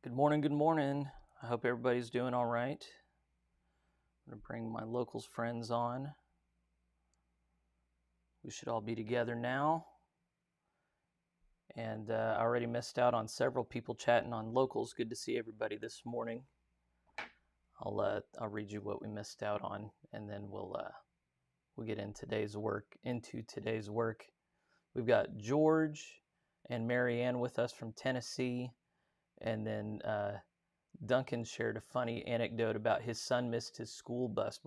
Good morning, good morning. I hope everybody's doing all right. I'm going to bring my locals friends on. We should all be together now. And I already missed out on several people chatting on locals. Good to see everybody this morning. I'll read you what we missed out on, and then we'll get into today's work. We've got George and Marianne with us from Tennessee, and then Duncan shared a funny anecdote about his son missed his school bus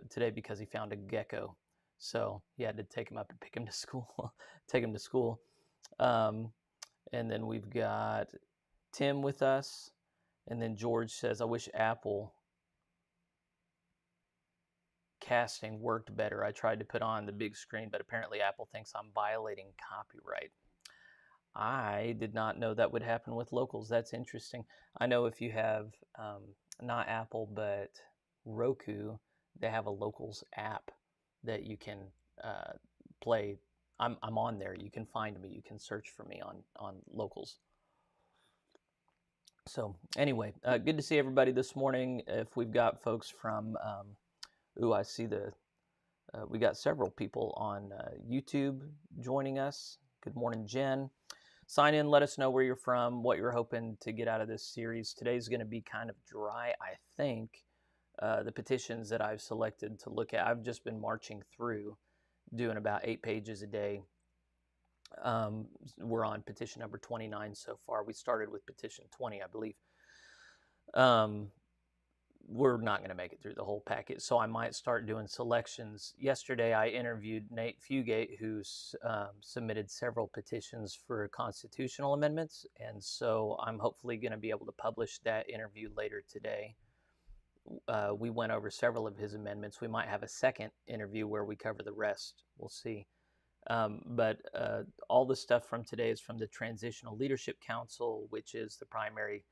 today because he found a gecko. So he had to take him up and pick him to school, take him to school. And then we've got Tim with us. And then George says, I wish Apple casting worked better. I tried to put on the big screen, but apparently Apple thinks I'm violating copyright. I did not know that would happen with locals. That's interesting. I know if you have not Apple, but Roku, they have a locals app that you can play. I'm on there. You can find me. You can search for me on locals. So anyway, good to see everybody this morning. If we've got folks from, I see we got several people on YouTube joining us. Good morning, Jen. Sign in, let us know where you're from, what you're hoping to get out of this series. Today's going to be kind of dry, I think. The petitions that I've selected to look at, I've just been marching through, doing about 8 pages a day. We're on petition number 29 so far. We started with petition 20, I believe. We're not going to make it through the whole packet, so I might start doing selections. Yesterday, I interviewed Nate Fugate, who's submitted several petitions for constitutional amendments, and so I'm hopefully going to be able to publish that interview later today. We went over several of his amendments. We might have a second interview where we cover the rest. We'll see. But all the stuff from today is from the Transitional Leadership Council, which is the primary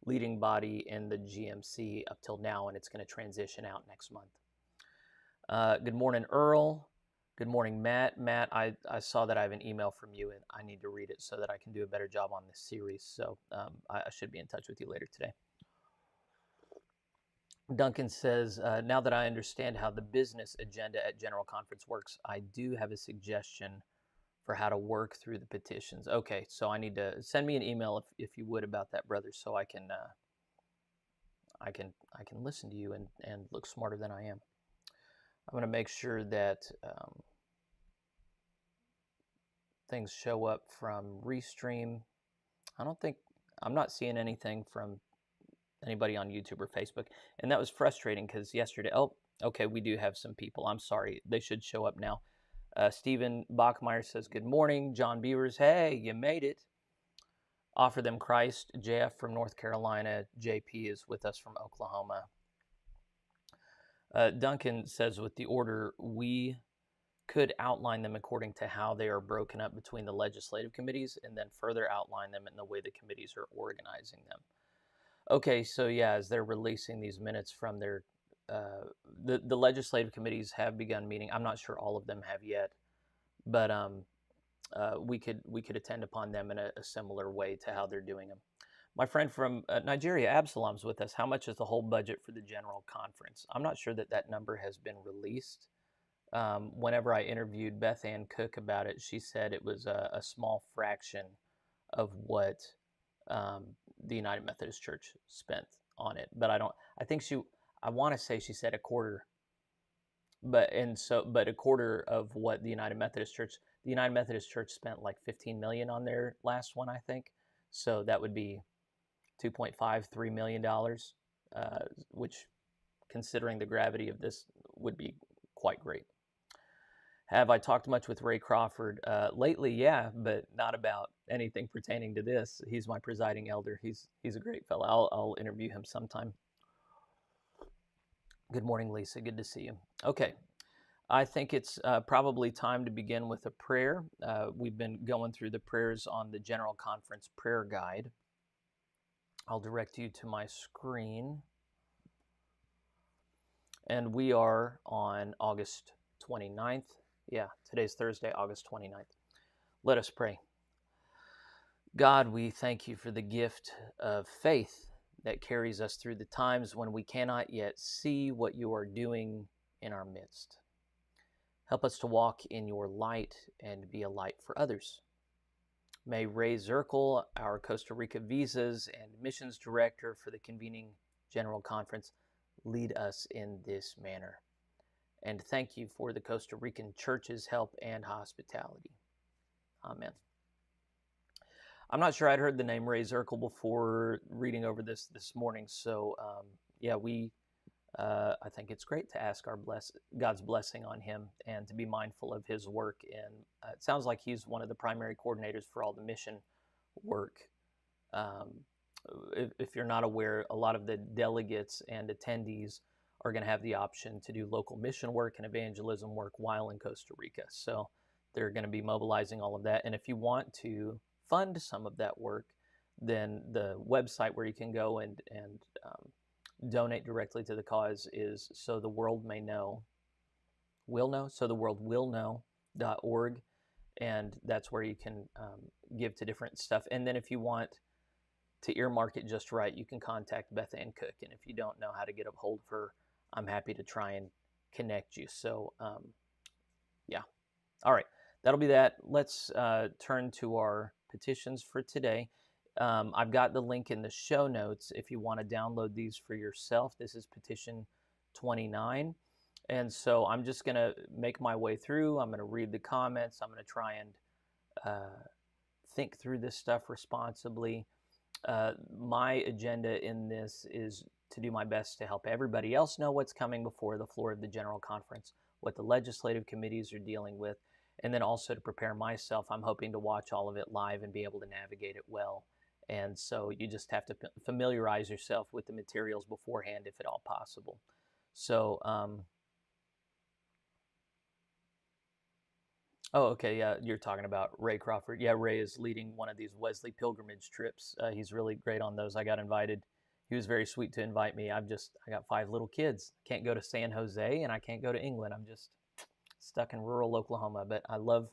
leading body in the GMC up till now, and it's going to transition out next month. Good morning, Earl. Good morning, Matt. Matt, I saw that I have an email from you, and I need to read it so that I can do a better job on this series. So I should be in touch with you later today. Duncan says, now that I understand how the business agenda at General Conference works, I do have a suggestion for how to work through the petitions. Okay, so I need to send me an email if you would about that, brother, so I can listen to you and look smarter than I am. I'm going to make sure that things show up from Restream. I'm not seeing anything from anybody on YouTube or Facebook, and that was frustrating because yesterday. Oh, okay, we do have some people. I'm sorry, they should show up now. Stephen Bachmeyer says, good morning. John Beavers, hey, you made it. Offer them Christ. JF from North Carolina. JP is with us from Oklahoma. Duncan says, with the order, we could outline them according to how they are broken up between the legislative committees and then further outline them in the way the committees are organizing them. Okay, so yeah, as they're releasing these minutes from their the legislative committees have begun meeting. I'm not sure all of them have yet, but we could attend upon them in a similar way to how they're doing them. My friend from Nigeria, Absalom's with us. How much is the whole budget for the General Conference? I'm not sure that number has been released. Whenever I interviewed Beth Ann Cook about it, she said it was a small fraction of what the United Methodist Church spent on it. But I want to say she said a quarter, but a quarter of what the United Methodist Church spent like 15 million on their last one, I think. So that would be 2.53 million dollars, which, considering the gravity of this, would be quite great. Have I talked much with Ray Crawford lately? Yeah, but not about anything pertaining to this. He's my presiding elder. He's a great fellow. I'll interview him sometime. Good morning, Lisa. Good to see you. Okay, I think it's probably time to begin with a prayer. We've been going through the prayers on the General Conference Prayer Guide. I'll direct you to my screen. And we are on August 29th. Yeah, today's Thursday, August 29th. Let us pray. God, we thank you for the gift of faith that carries us through the times when we cannot yet see what you are doing in our midst. Help us to walk in your light and be a light for others. May Ray Zirkle, our Costa Rica visas and missions director for the Convening General Conference, lead us in this manner. And thank you for the Costa Rican church's help and hospitality. Amen. I'm not sure I'd heard the name Ray Zirkle before reading over this morning. So yeah, I think it's great to ask God's blessing on him and to be mindful of his work. And it sounds like he's one of the primary coordinators for all the mission work. Um, if you're not aware, a lot of the delegates and attendees are going to have the option to do local mission work and evangelism work while in Costa Rica. So they're going to be mobilizing all of that. And if you want to fund some of that work, then the website where you can go and donate directly to the cause is so the world may know, so the world will know.org. And that's where you can give to different stuff. And then if you want to earmark it just right, you can contact Beth Ann Cook. And if you don't know how to get a hold of her, I'm happy to try and connect you. So, yeah. All right. That'll be that. Let's turn to our petitions for today. I've got the link in the show notes if you want to download these for yourself. This is petition 29. And so I'm just going to make my way through. I'm going to read the comments. I'm going to try and think through this stuff responsibly. My agenda in this is to do my best to help everybody else know what's coming before the floor of the General Conference, what the legislative committees are dealing with, and then also to prepare myself. I'm hoping to watch all of it live and be able to navigate it well. And so you just have to familiarize yourself with the materials beforehand if at all possible. So, oh, okay, yeah, you're talking about Ray Crawford. Yeah, Ray is leading one of these Wesley pilgrimage trips. He's really great on those. I got invited. He was very sweet to invite me. I got 5 little kids. Can't go to San Jose and I can't go to England. I'm just stuck in rural Oklahoma, but I love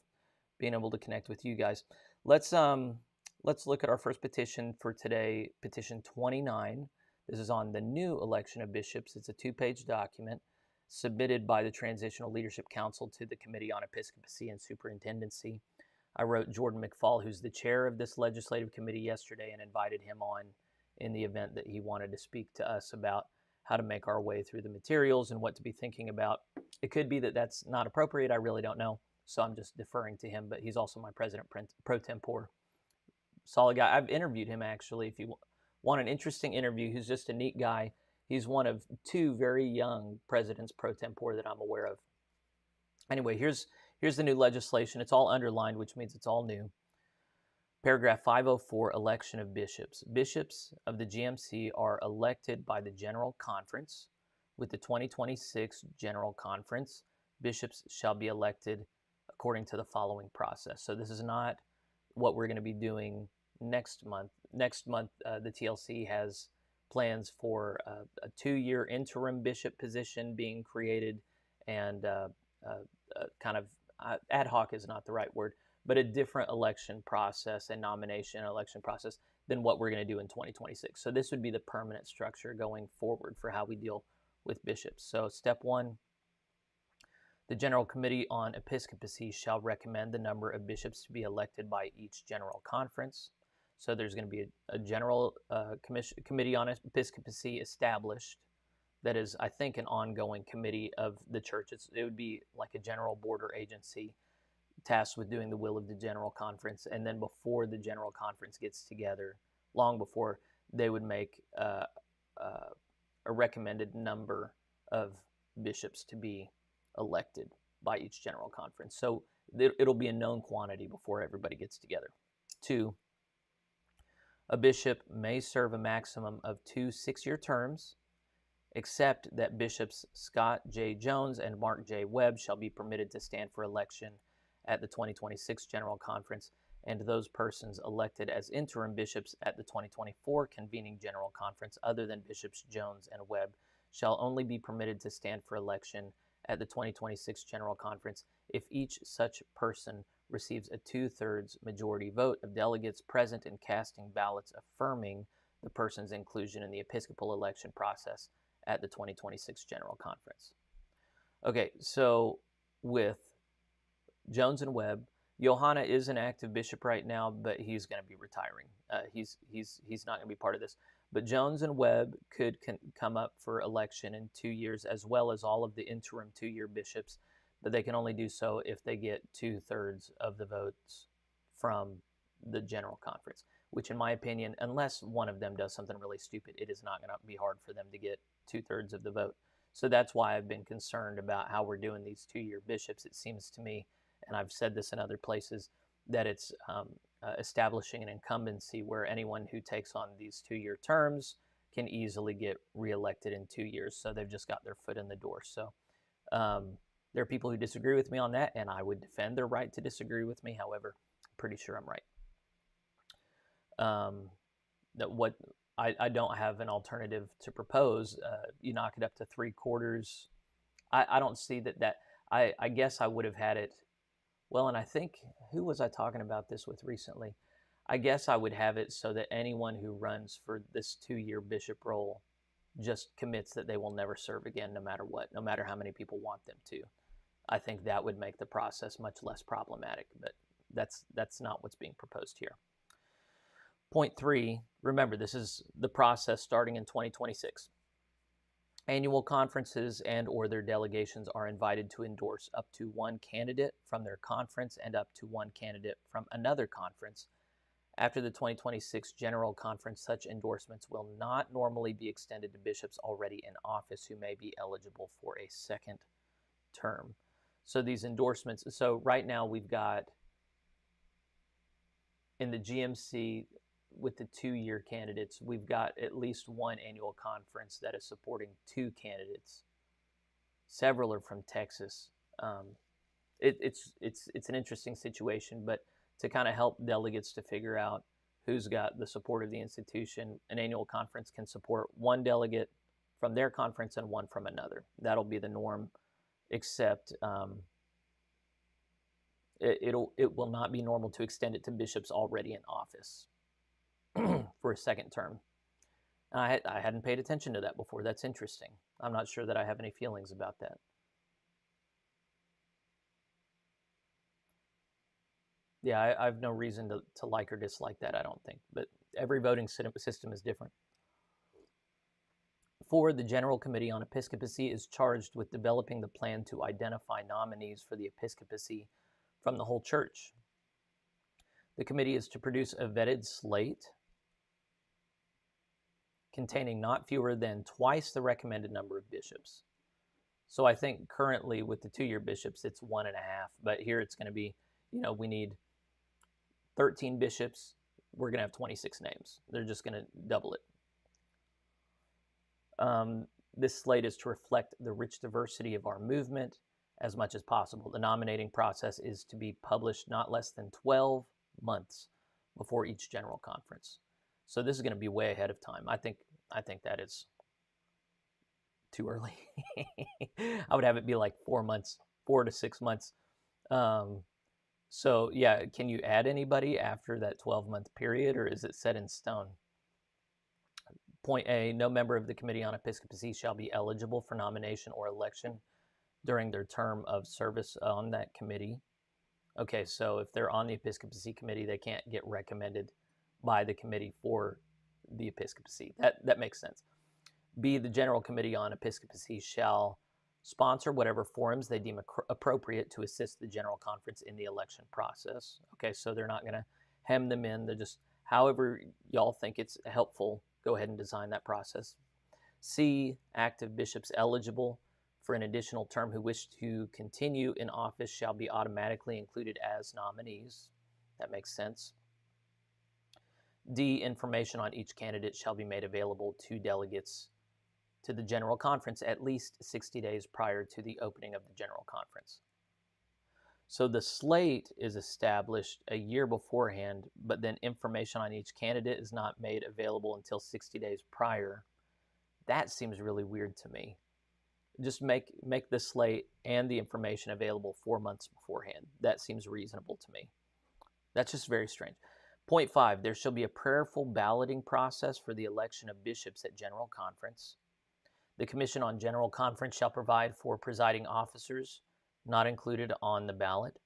being able to connect with you guys. Let's look at our first petition for today, petition 29. This is on the new election of bishops. It's a 2-page document submitted by the Transitional Leadership Council to the Committee on Episcopacy and Superintendency. I wrote Jordan McFall, who's the chair of this legislative committee, yesterday and invited him on in the event that he wanted to speak to us about how to make our way through the materials and what to be thinking about. It could be that that's not appropriate. I really don't know. So I'm just deferring to him, but he's also my president pro tempore. Solid guy. I've interviewed him, actually. If you want an interesting interview, he's just a neat guy. He's one of 2 very young presidents pro tempore that I'm aware of. Anyway, here's the new legislation. It's all underlined, which means it's all new. Paragraph 504, election of bishops. Bishops of the GMC are elected by the General Conference. With the 2026 General Conference, bishops shall be elected according to the following process. So this is not what we're going to be doing next month. Next month, the TLC has plans for a 2-year interim bishop position being created, and kind of ad hoc is not the right word, but a different election process and nomination election process than what we're going to do in 2026. So this would be the permanent structure going forward for how we deal with bishops. So step 1, the General Committee on Episcopacy shall recommend the number of bishops to be elected by each General Conference. So there's going to be a General Committee on Episcopacy established that is, I think, an ongoing committee of the church. It would be like a general board or agency tasked with doing the will of the General Conference. And then before the General Conference gets together, long before, they would make a recommended number of bishops to be elected by each General Conference. So it'll be a known quantity before everybody gets together. 2, a bishop may serve a maximum of 2 6-year terms, except that Bishops Scott J. Jones and Mark J. Webb shall be permitted to stand for election at the 2026 General Conference, and those persons elected as interim bishops at the 2024 Convening General Conference, other than Bishops Jones and Webb, shall only be permitted to stand for election at the 2026 General Conference if each such person receives a 2/3 majority vote of delegates present and casting ballots affirming the person's inclusion in the Episcopal election process at the 2026 General Conference. Okay, so with Jones and Webb, Johanna is an active bishop right now, but he's going to be retiring. He's not going to be part of this. But Jones and Webb could come up for election in 2 years, as well as all of the interim 2-year bishops, but they can only do so if they get 2/3 of the votes from the General Conference, which in my opinion, unless one of them does something really stupid, it is not going to be hard for them to get 2/3 of the vote. So that's why I've been concerned about how we're doing these 2-year bishops. It seems to me, and I've said this in other places, that it's establishing an incumbency where anyone who takes on these 2-year terms can easily get reelected in 2 years. So they've just got their foot in the door. So there are people who disagree with me on that, and I would defend their right to disagree with me. However, I'm pretty sure I'm right. I don't have an alternative to propose. You knock it up to 3/4. I don't see that. I guess I would have had it. Well, and I think, who was I talking about this with recently? I guess I would have it so that anyone who runs for this 2-year bishop role just commits that they will never serve again, no matter what, no matter how many people want them to. I think that would make the process much less problematic, but that's not what's being proposed here. Point 3, remember, this is the process starting in 2026. Annual conferences and or their delegations are invited to endorse up to one candidate from their conference and up to one candidate from another conference. After the 2026 General Conference, such endorsements will not normally be extended to bishops already in office who may be eligible for a second term. So these endorsements, so right now we've got in the GMC, with the 2-year candidates, we've got at least one annual conference that is supporting 2 candidates. Several are from Texas. It's an interesting situation, but to kind of help delegates to figure out who's got the support of the institution, an annual conference can support one delegate from their conference and one from another. That'll be the norm, except it will not be normal to extend it to bishops already in office for a second term. I hadn't paid attention to that before. That's interesting. I'm not sure that I have any feelings about that. Yeah, I have no reason to like or dislike that, I don't think. But every voting system is different. 4, the General Committee on Episcopacy is charged with developing the plan to identify nominees for the episcopacy from the whole church. The committee is to produce a vetted slate containing not fewer than twice the recommended number of bishops. So I think currently with the 2-year bishops, it's 1.5, but here it's going to be, we need 13 bishops. We're going to have 26 names. They're just going to double it. This slate is to reflect the rich diversity of our movement as much as possible. The nominating process is to be published not less than 12 months before each general conference. So this is going to be way ahead of time. I think that is too early. I would have it be like 4 months, 4 to 6 months. So yeah, can you add anybody after that 12-month period, or is it set in stone? Point A, no member of the Committee on Episcopacy shall be eligible for nomination or election during their term of service on that committee. Okay, so if they're on the Episcopacy Committee, they can't get recommended by the committee for the episcopacy. That makes sense. B, the General Committee on Episcopacy shall sponsor whatever forums they deem appropriate to assist the General Conference in the election process. Okay, so they're not going to hem them in. They're just, however y'all think it's helpful, go ahead and design that process. C, active bishops eligible for an additional term who wish to continue in office shall be automatically included as nominees. That makes sense. D, information on each candidate shall be made available to delegates to the General Conference at least 60 days prior to the opening of the General Conference. So the slate is established a year beforehand, but then information on each candidate is not made available until 60 days prior. That seems really weird to me. Just make the slate and the information available 4 months beforehand. That seems reasonable to me. That's just very strange. Point 5, there shall be a prayerful balloting process for the election of bishops at General Conference. The Commission on General Conference shall provide for presiding officers not included on the ballot.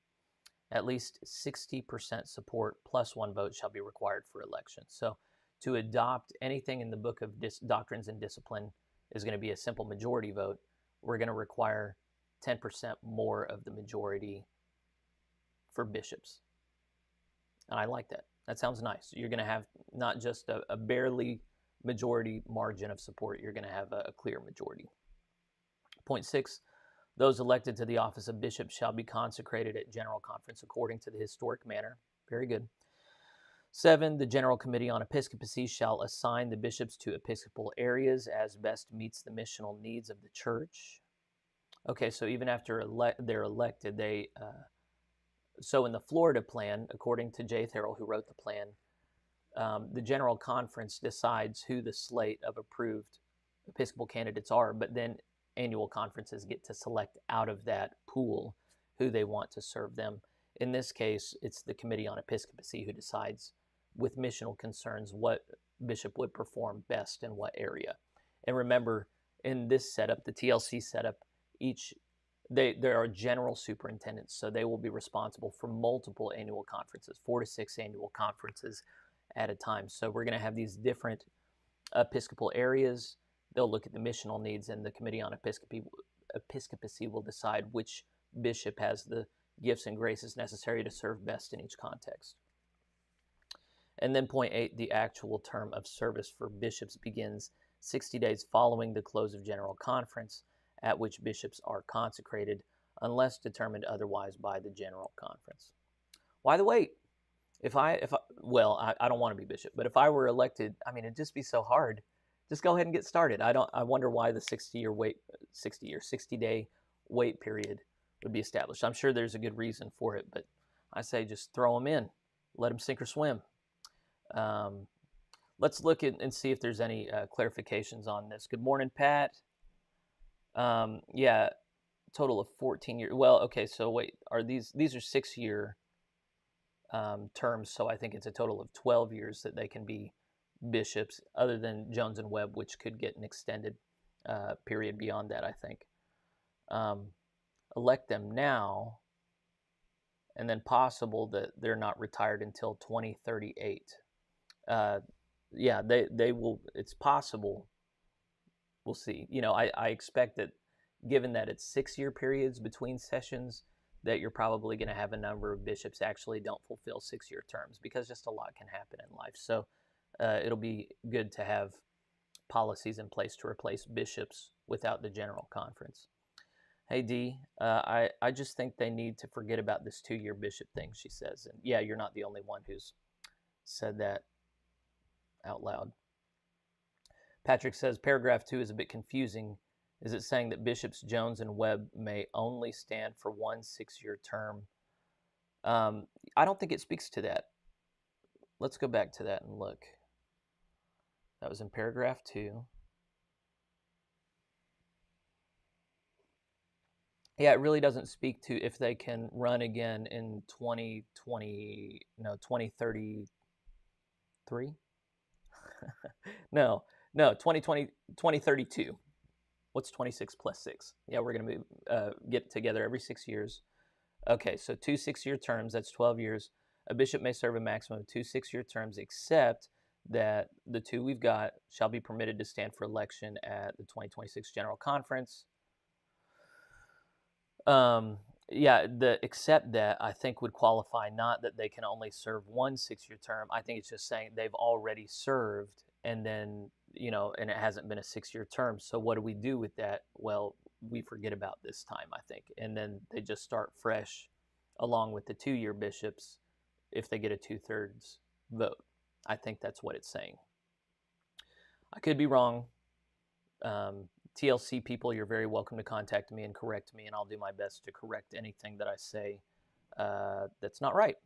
At least 60% support plus 1 vote shall be required for election. So to adopt anything in the Book of Doctrines and Discipline is going to be a simple majority vote. We're going to require 10% more of the majority for bishops. And I like that. That sounds nice. You're going to have not just a barely majority margin of support, you're going to have a clear majority. Point 6, those elected to the office of bishop shall be consecrated at General Conference according to the historic manner. Very good. 7, the General Committee on Episcopacy shall assign the bishops to episcopal areas as best meets the missional needs of the church. Okay, so even after they're elected, so in the Florida plan, according to Jay Therrell, who wrote the plan, the General Conference decides who the slate of approved Episcopal candidates are, but then annual conferences get to select out of that pool who they want to serve them. In this case, it's the Committee on Episcopacy who decides, with missional concerns, what bishop would perform best in what area. And remember, in this setup, the TLC setup, there are general superintendents, so they will be responsible for multiple annual conferences, 4 to 6 annual conferences at a time. So we're going to have these different episcopal areas. They'll look at the missional needs, and the Committee on Episcopacy will decide which bishop has the gifts and graces necessary to serve best in each context. And then point 8, the actual term of service for bishops begins 60 days following the close of General Conference, at which bishops are consecrated, unless determined otherwise by the General Conference. Why the wait? I don't want to be bishop, but if I were elected, I mean, it'd just be so hard. Just go ahead and get started. I wonder why the 60-day wait period would be established. I'm sure there's a good reason for it, but I say just throw them in, let them sink or swim. Let's look at and see if there's any clarifications on this. Good morning, Pat. Yeah, total of 14 years. Well, okay, so wait, these are 6-year terms, so I think it's a total of 12 years that they can be bishops, other than Jones and Webb, which could get an extended period beyond that, I think. Elect them now, and then possible that they're not retired until 2038. Yeah, they will. It's possible. We'll see. I expect that, given that it's 6-year periods between sessions, that you're probably going to have a number of bishops actually don't fulfill 6-year terms, because just a lot can happen in life. So it'll be good to have policies in place to replace bishops without the General Conference. Hey, Dee, I just think they need to forget about this 2-year bishop thing, she says. And yeah, you're not the only one who's said that out loud. Patrick says, paragraph 2 is a bit confusing. Is it saying that bishops Jones and Webb may only stand for 1 6-year term? I don't think it speaks to that. Let's go back to that and look. That was in paragraph 2. Yeah, it really doesn't speak to if they can run again in 2033. no, 2032. What's 26 plus 6? Yeah, we're going to get together every 6 years. Okay, so 2 6-year terms, that's 12 years. A bishop may serve a maximum of 2 6-year terms, except that the 2 we've got shall be permitted to stand for election at the 2026 General Conference. Yeah, the except that I think would qualify, not that they can only serve 1 6-year term. I think it's just saying they've already served, and then, and it hasn't been a 6-year term. So what do we do with that? Well, we forget about this time, I think. And then they just start fresh along with the 2-year bishops if they get a 2/3 vote. I think that's what it's saying. I could be wrong. TLC people, you're very welcome to contact me and correct me, and I'll do my best to correct anything that I say that's not right.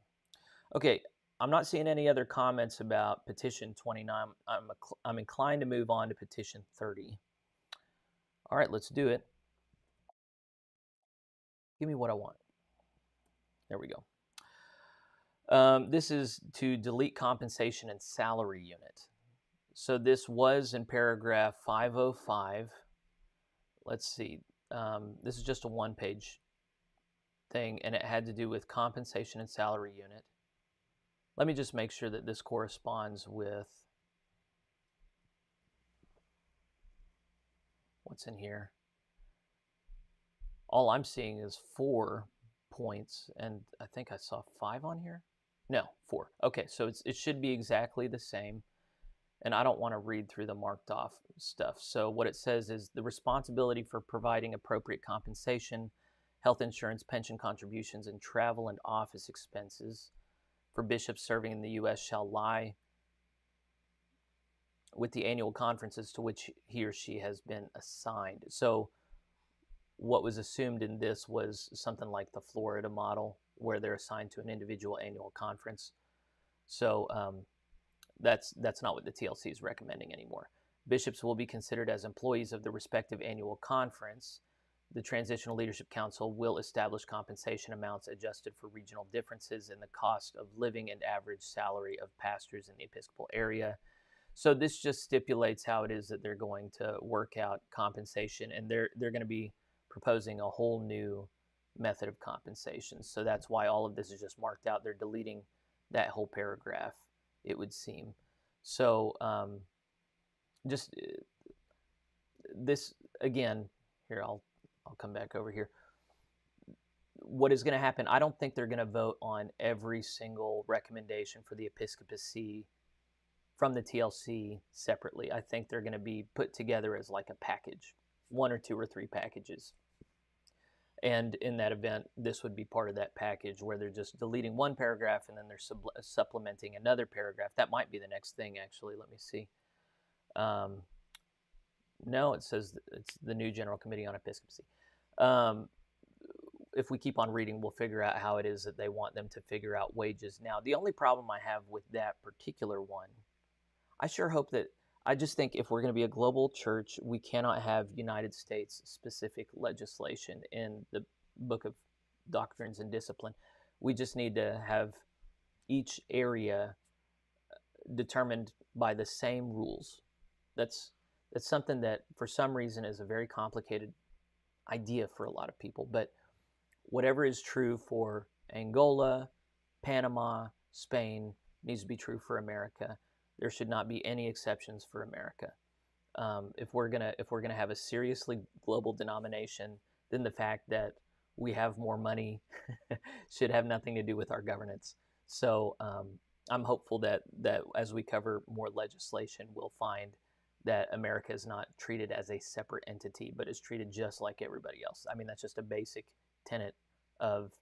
Okay, I'm not seeing any other comments about petition 29. I'm inclined to move on to petition 30. All right, let's do it. Give me what I want. There we go. This is to delete compensation and salary unit. So this was in paragraph 505. Let's see. This is just a one-page thing, and it had to do with compensation and salary unit. Let me just make sure that this corresponds with what's in here. All I'm seeing is 4 points, and I think I saw 5 on here. No, 4. Okay, so it should be exactly the same. And I don't want to read through the marked off stuff. So what it says is the responsibility for providing appropriate compensation, health insurance, pension contributions, and travel and office expenses for bishops serving in the U.S. shall lie with the annual conferences to which he or she has been assigned. So what was assumed in this was something like the Florida model, where they're assigned to an individual annual conference. So that's not what the TLC is recommending anymore. Bishops will be considered as employees of the respective annual conference. The Transitional Leadership Council will establish compensation amounts adjusted for regional differences in the cost of living and average salary of pastors in the Episcopal area. So this just stipulates how it is that they're going to work out compensation, and they're going to be proposing a whole new method of compensation. So that's why all of this is just marked out. They're deleting that whole paragraph, it would seem. So just this again here, I'll come back over here. What is going to happen, I don't think they're going to vote on every single recommendation for the episcopacy from the TLC separately. I think they're going to be put together as like a package, 1 or 2 or 3 packages. And in that event, this would be part of that package where they're just deleting one paragraph and then they're supplementing another paragraph. That might be the next thing, actually. Let me see. No, it says it's the new General Committee on Episcopacy. If we keep on reading, we'll figure out how it is that they want them to figure out wages. Now, the only problem I have with that particular one, I sure hope that, I just think if we're going to be a global church, we cannot have United States specific legislation in the Book of Doctrines and Discipline. We just need to have each area determined by the same rules. That's something that for some reason is a very complicated idea for a lot of people. But whatever is true for Angola, Panama, Spain needs to be true for America. There should not be any exceptions for America. If we're gonna have a seriously global denomination, then the fact that we have more money should have nothing to do with our governance. So I'm hopeful that as we cover more legislation, we'll find that America is not treated as a separate entity, but is treated just like everybody else. I mean, that's just a basic tenet of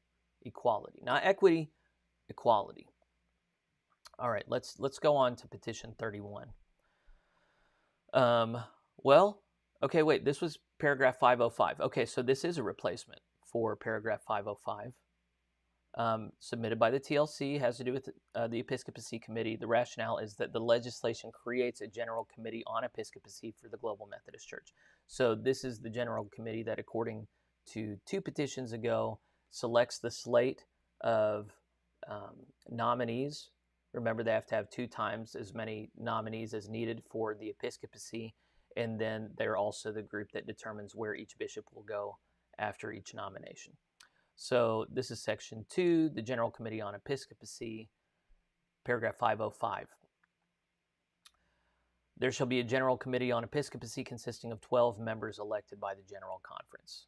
equality, not equity, equality. All right, let's go on to petition 31. Well, okay, wait, this was paragraph 505. Okay, so this is a replacement for paragraph 505. Submitted by the TLC, has to do with the Episcopacy Committee. The rationale is that the legislation creates a General Committee on Episcopacy for the Global Methodist Church. So this is the General Committee that, according to 2 petitions ago, selects the slate of nominees. Remember, they have to have 2 times as many nominees as needed for the episcopacy, and then they're also the group that determines where each bishop will go after each nomination. So this is section 2, the General Committee on Episcopacy, paragraph 505. There shall be a General Committee on Episcopacy consisting of 12 members elected by the General Conference.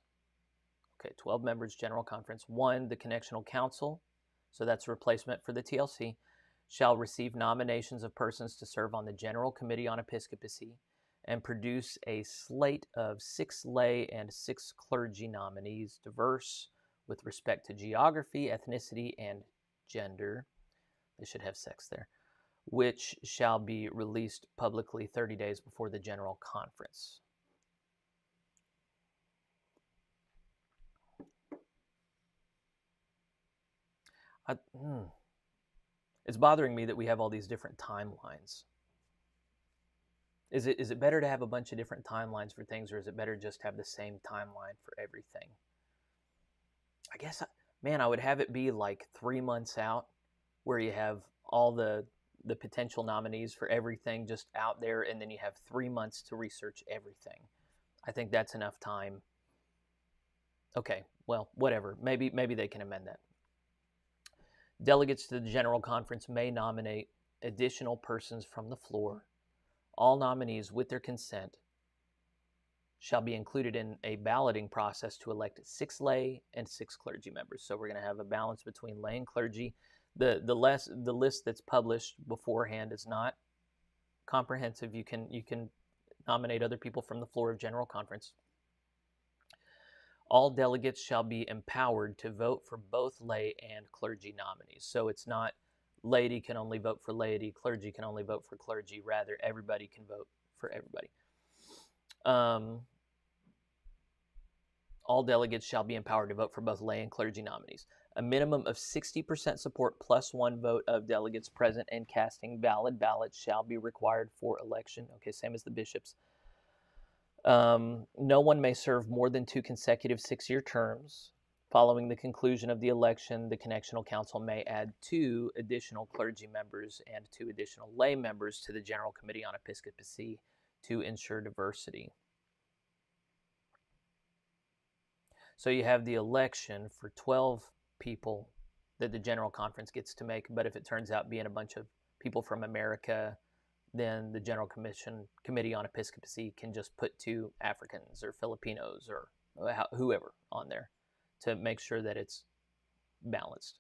Okay, 12 members, General Conference. 1, the Connectional Council, so that's a replacement for the TLC, shall receive nominations of persons to serve on the General Committee on Episcopacy and produce a slate of 6 lay and 6 clergy nominees, diverse with respect to geography, ethnicity, and gender. They should have sex there, which shall be released publicly 30 days before the General Conference. It's bothering me that we have all these different timelines. Is it better to have a bunch of different timelines for things, or is it better just to have the same timeline for everything? I guess, man, I would have it be like 3 months out, where you have all the potential nominees for everything just out there, and then you have 3 months to research everything. I think that's enough time. Okay, well, whatever. Maybe they can amend that. Delegates to the General Conference may nominate additional persons from the floor. All nominees, with their consent, shall be included in a balloting process to elect 6 lay and 6 clergy members. So we're going to have a balance between lay and clergy. The list that's published beforehand is not comprehensive. You can nominate other people from the floor of General Conference. All delegates shall be empowered to vote for both lay and clergy nominees. So it's not laity can only vote for laity, clergy can only vote for clergy. Rather, everybody can vote for everybody. All delegates shall be empowered to vote for both lay and clergy nominees. A minimum of 60% support plus 1 vote of delegates present and casting valid ballots shall be required for election. Okay, same as the bishops. No one may serve more than 2 consecutive 6-year terms. Following the conclusion of the election, the Connectional Council may add 2 additional clergy members and 2 additional lay members to the General Committee on Episcopacy to ensure diversity. So you have the election for 12 people that the General Conference gets to make, but if it turns out being a bunch of people from America, then the General Committee on Episcopacy can just put 2 Africans or Filipinos or whoever on there to make sure that it's balanced.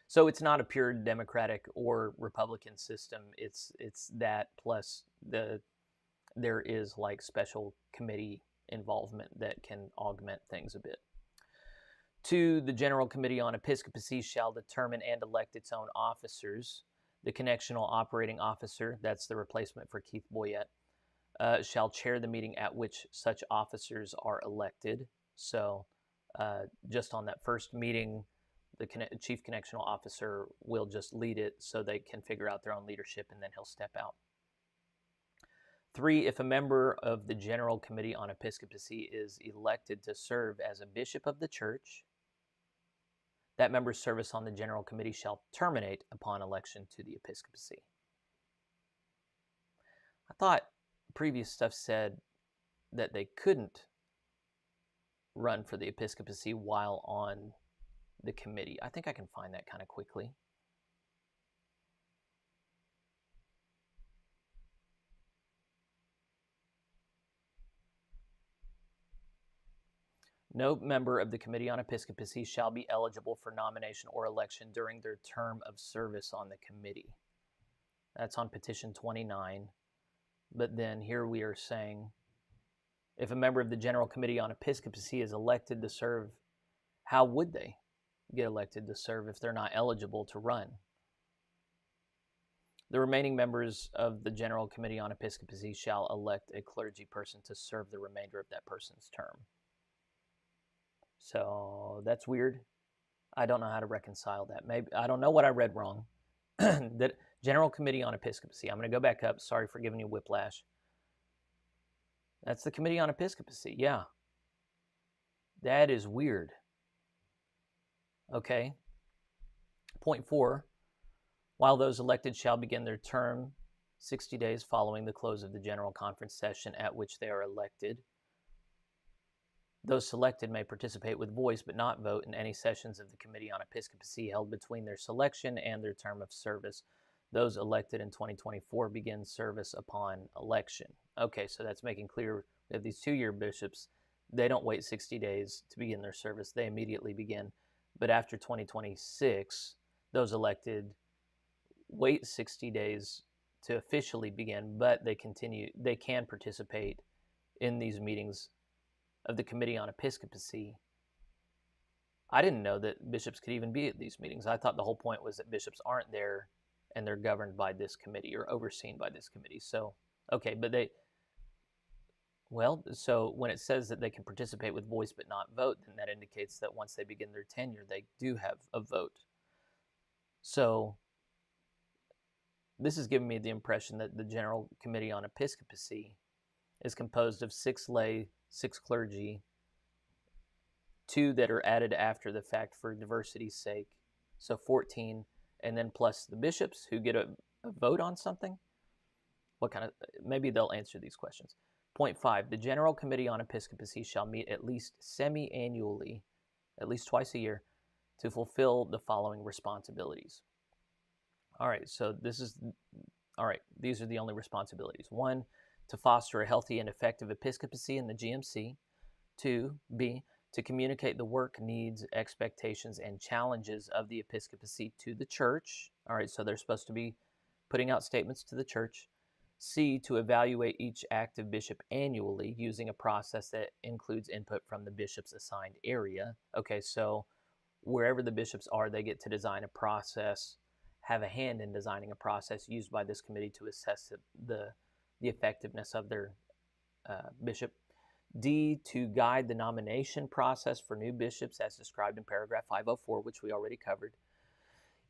So it's not a pure Democratic or Republican system. It's that plus there is like special committee involvement that can augment things a bit. 2, the General Committee on Episcopacy shall determine and elect its own officers. The Connectional Operating Officer, that's the replacement for Keith Boyett, shall chair the meeting at which such officers are elected. So just on that first meeting, the Chief Connectional Officer will just lead it so they can figure out their own leadership, and then he'll step out. 3, if a member of the General Committee on Episcopacy is elected to serve as a bishop of the church, that member's service on the General Committee shall terminate upon election to the episcopacy. I thought previous stuff said that they couldn't run for the episcopacy while on the committee. I think I can find that kind of quickly. No member of the Committee on Episcopacy shall be eligible for nomination or election during their term of service on the committee. That's on Petition 29. But then here we are saying, if a member of the General Committee on Episcopacy is elected to serve, how would they get elected to serve if they're not eligible to run? The remaining members of the General Committee on Episcopacy shall elect a clergy person to serve the remainder of that person's term. So that's weird. I don't know how to reconcile that. Maybe I don't know what I read wrong. That General Committee on Episcopacy. I'm going to go back up. Sorry for giving you whiplash. That's the Committee on Episcopacy. Yeah. That is weird. Okay. Point 4. While those elected shall begin their term 60 days following the close of the General Conference session at which they are elected, those selected may participate with voice but not vote in any sessions of the Committee on Episcopacy held between their selection and their term of service. Those elected in 2024 begin service upon election. Okay, so that's making clear that these 2-year bishops, they don't wait 60 days to begin their service. They immediately begin. But after 2026, those elected wait 60 days to officially begin, but they can participate in these meetings of the Committee on Episcopacy. I didn't know that bishops could even be at these meetings. I thought the whole point was that bishops aren't there and they're governed by this committee or overseen by this committee. So, okay, but so when it says that they can participate with voice but not vote, then that indicates that once they begin their tenure, they do have a vote. So this is giving me the impression that the General Committee on Episcopacy is composed of 6 lay, 6 clergy, 2 that are added after the fact for diversity's sake. So 14, and then plus the bishops who get a vote on something. What kind of, maybe they'll answer these questions. Point 5, the General Committee on Episcopacy shall meet at least semi-annually, at least twice a year, to fulfill the following responsibilities. All right, so these are the only responsibilities. 1, to foster a healthy and effective episcopacy in the GMC. 2, B, to communicate the work, needs, expectations, and challenges of the episcopacy to the church. All right, so they're supposed to be putting out statements to the church. C, to evaluate each active bishop annually using a process that includes input from the bishop's assigned area. Okay, so wherever the bishops are, they get to design a process, have a hand in designing a process used by this committee to assess the effectiveness of their bishop. D, to guide the nomination process for new bishops as described in paragraph 504, which we already covered.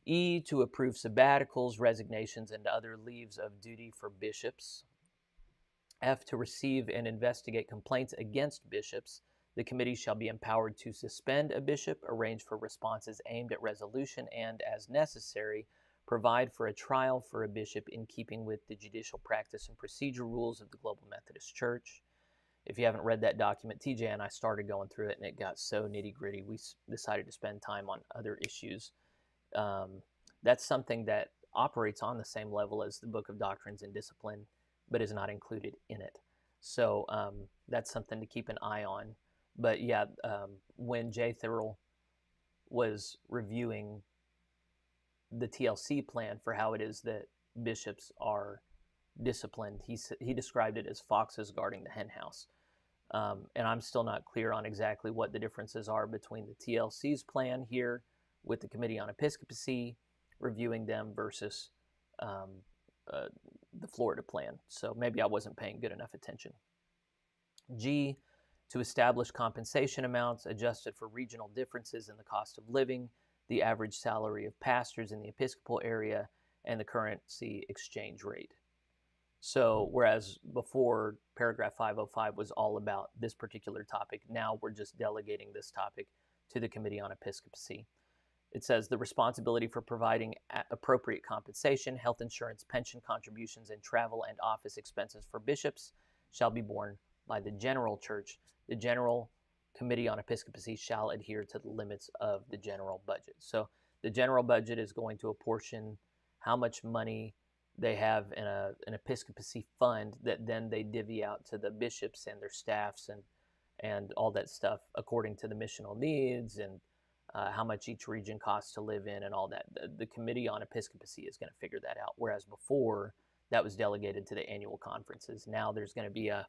E, to approve sabbaticals, resignations, and other leaves of duty for bishops. F, to receive and investigate complaints against bishops. The committee shall be empowered to suspend a bishop, arrange for responses aimed at resolution, and, as necessary, provide for a trial for a bishop in keeping with the judicial practice and procedure rules of the Global Methodist Church. If you haven't read that document, TJ and I started going through it, and it got so nitty-gritty, we decided to spend time on other issues. That's something that operates on the same level as the Book of Doctrines and Discipline, but is not included in it. So that's something to keep an eye on. But yeah, when Jay Thurl was reviewing the TLC plan for how it is that bishops are disciplined, he described it as foxes guarding the henhouse. And I'm still not clear on exactly what the differences are between the TLC's plan here with the Committee on Episcopacy reviewing them versus the Florida plan. So maybe I wasn't paying good enough attention. G, to establish compensation amounts adjusted for regional differences in the cost of living, the average salary of pastors in the Episcopal area, and the currency exchange rate. So whereas before paragraph 505 was all about this particular topic, now we're just delegating this topic to the Committee on Episcopacy. It says the responsibility for providing appropriate compensation, health insurance, pension contributions, and travel and office expenses for bishops shall be borne by the general church. The General Committee on Episcopacy shall adhere to the limits of the general budget. So the general budget is going to apportion how much money they have in an episcopacy fund that then they divvy out to the bishops and their staffs and all that stuff according to the missional needs and how much each region costs to live in and all that. The Committee on Episcopacy is going to figure that out, whereas before that was delegated to the annual conferences. Now there's going to be an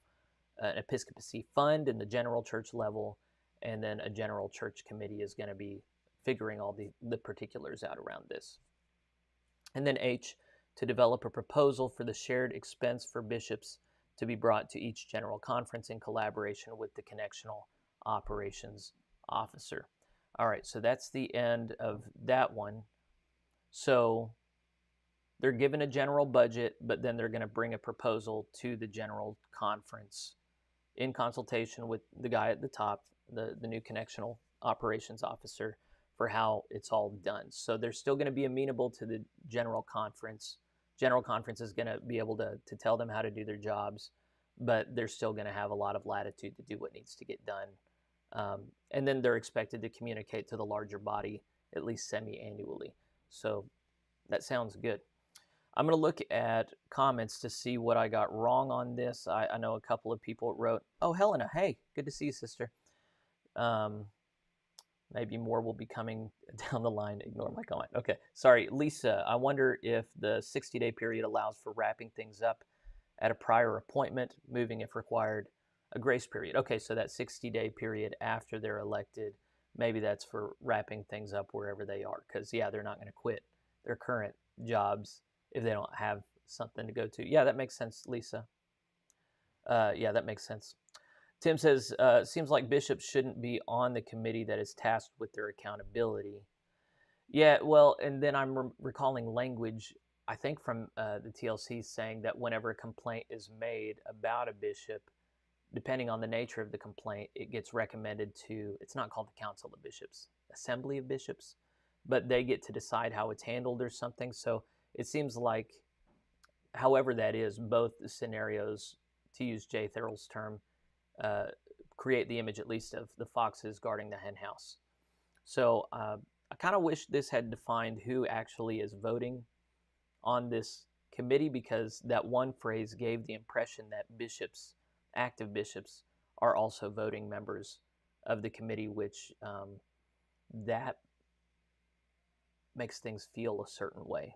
episcopacy fund in the general church level, and then a general church committee is going to be figuring all the particulars out around this. And then H, to develop a proposal for the shared expense for bishops to be brought to each general conference in collaboration with the connectional operations officer. All right, so that's the end of that one. So they're given a general budget, but then they're going to bring a proposal to the general conference in consultation with the guy at the top, the new connectional operations officer, for how it's all done. So they're still going to be amenable to the general conference. General conference is going to be able to tell them how to do their jobs, but they're still going to have a lot of latitude to do what needs to get done. And then they're expected to communicate to the larger body at least semi-annually. So that sounds good. I'm going to look at comments to see what I got wrong on this. I know a couple of people wrote, oh, Helena, hey, good to see you, sister. Maybe more will be coming down the line. Ignore my comment. Okay, sorry. Lisa, I wonder if the 60-day period allows for wrapping things up at a prior appointment, moving if required, a grace period. Okay, so that 60-day period after they're elected, maybe that's for wrapping things up wherever they are. Because, yeah, they're not going to quit their current jobs if they don't have something to go to. Yeah, that makes sense, Lisa. Yeah, that makes sense. Tim says, seems like bishops shouldn't be on the committee that is tasked with their accountability. Yeah, well, and then I'm recalling language, I think from the TLC saying that whenever a complaint is made about a bishop, depending on the nature of the complaint, it gets recommended to, it's not called the Council of Bishops, Assembly of Bishops, but they get to decide how it's handled or something. So it seems like, however that is, both scenarios, to use Jay Therrell's term, create the image at least of the foxes guarding the hen house. So I kind of wish this had defined who actually is voting on this committee, because that one phrase gave the impression that bishops, active bishops, are also voting members of the committee, which that makes things feel a certain way.